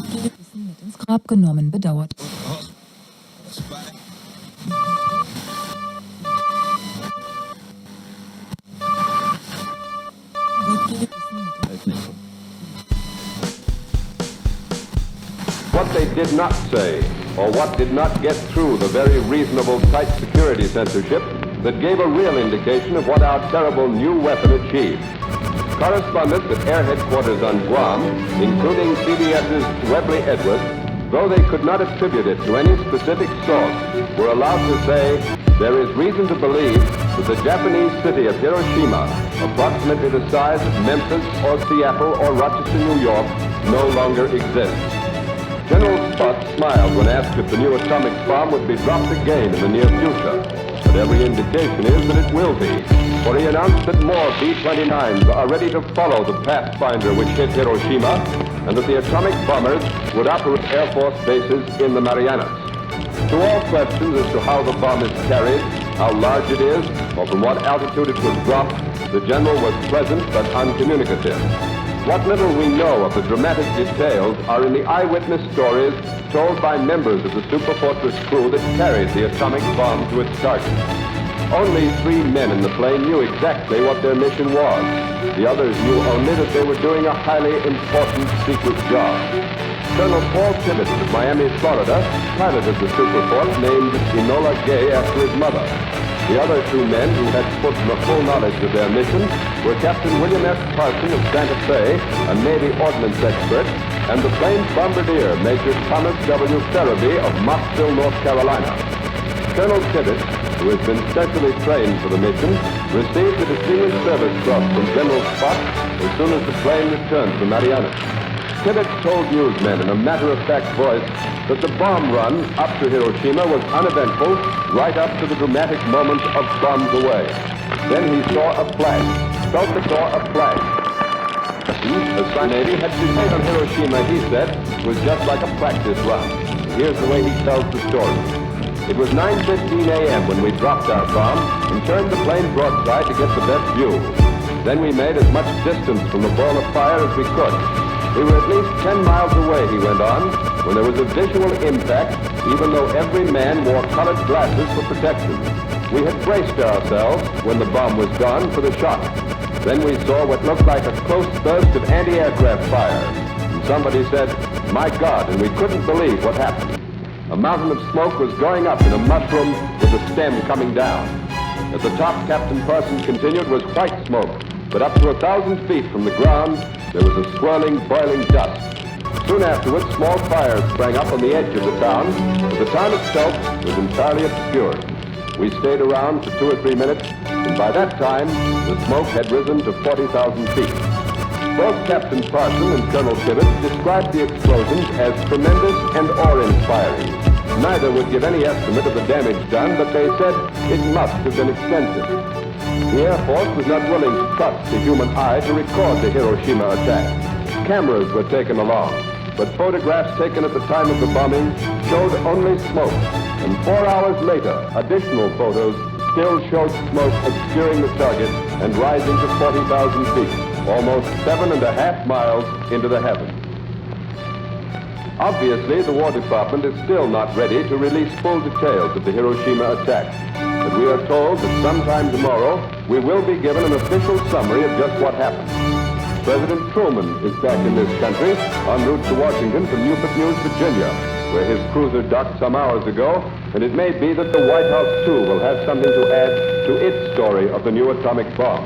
Wissen mit ins Grab genommen bedauert. What they did not say, or what did not get through the very reasonable tight security censorship that gave a real indication of what our terrible new weapon achieved. Correspondents at Air Headquarters on Guam, including CBS's Webley Edwards, though they could not attribute it to any specific source, were allowed to say, there is reason to believe that the Japanese city of Hiroshima, approximately the size of Memphis or Seattle or Rochester, New York, no longer exists. General Spot smiled when asked if the new atomic bomb would be dropped again in the near future. But every indication is that it will be, for he announced that more B-29s are ready to follow the Pathfinder which hit Hiroshima, and that the atomic bombers would operate Air Force bases in the Marianas. To all questions as to how the bomb is carried, how large it is, or from what altitude it was dropped, the general was pleasant but uncommunicative. What little we know of the dramatic details are in the eyewitness stories told by members of the Super Fortress crew that carried the atomic bomb to its target. Only 3 men in the plane knew exactly what their mission was. The others knew only that they were doing a highly important secret job. Colonel Paul Tibbets of Miami, Florida, piloted the Super Fort named Enola Gay after his mother. The other 2 men who had spoken the full knowledge of their mission were Captain William F. Parson of Santa Fe, a Navy ordnance expert, and the plane's bombardier, Major Thomas W. Ferraby of Mocksville, North Carolina. Colonel Tibbets, who has been specially trained for the mission, received a Distinguished Service Cross from General Spot as soon as the plane returned from Marianas. Tibbets told newsmen in a matter-of-fact voice that the bomb run up to Hiroshima was uneventful right up to the dramatic moment of bombs away. Then he saw a flash, felt the saw a flash. The Navy had been made on Hiroshima, he said, was just like a practice run. Here's the way he tells the story. It was 9:15 a.m. when we dropped our bomb and turned the plane broadside to get the best view. Then we made as much distance from the ball of fire as we could. We were at least 10 miles away, he went on, when there was a visual impact, even though every man wore colored glasses for protection. We had braced ourselves, when the bomb was gone, for the shock. Then we saw what looked like a close burst of anti-aircraft fire. And somebody said, "My God," and we couldn't believe what happened. A mountain of smoke was going up in a mushroom with the stem coming down. At the top, Captain Parsons continued, was white smoke, but up to 1,000 feet from the ground, there was a swirling, boiling dust. Soon afterwards, small fires sprang up on the edge of the town, but the town itself was entirely obscured. We stayed around for 2 or 3 minutes, and by that time, the smoke had risen to 40,000 feet. Both Captain Parson and Colonel Tibbets described the explosions as tremendous and awe-inspiring. Neither would give any estimate of the damage done, but they said it must have been extensive. The Air Force was not willing to trust the human eye to record the Hiroshima attack. Cameras were taken along, but photographs taken at the time of the bombing showed only smoke. And 4 hours later, additional photos still showed smoke obscuring the target and rising to 40,000 feet, almost 7.5 miles into the heavens. Obviously, the War Department is still not ready to release full details of the Hiroshima attack. But we are told that sometime tomorrow, we will be given an official summary of just what happened. President Truman is back in this country, en route to Washington from Newport News, Virginia, where his cruiser docked some hours ago, and it may be that the White House, too, will have something to add to its story of the new atomic bomb.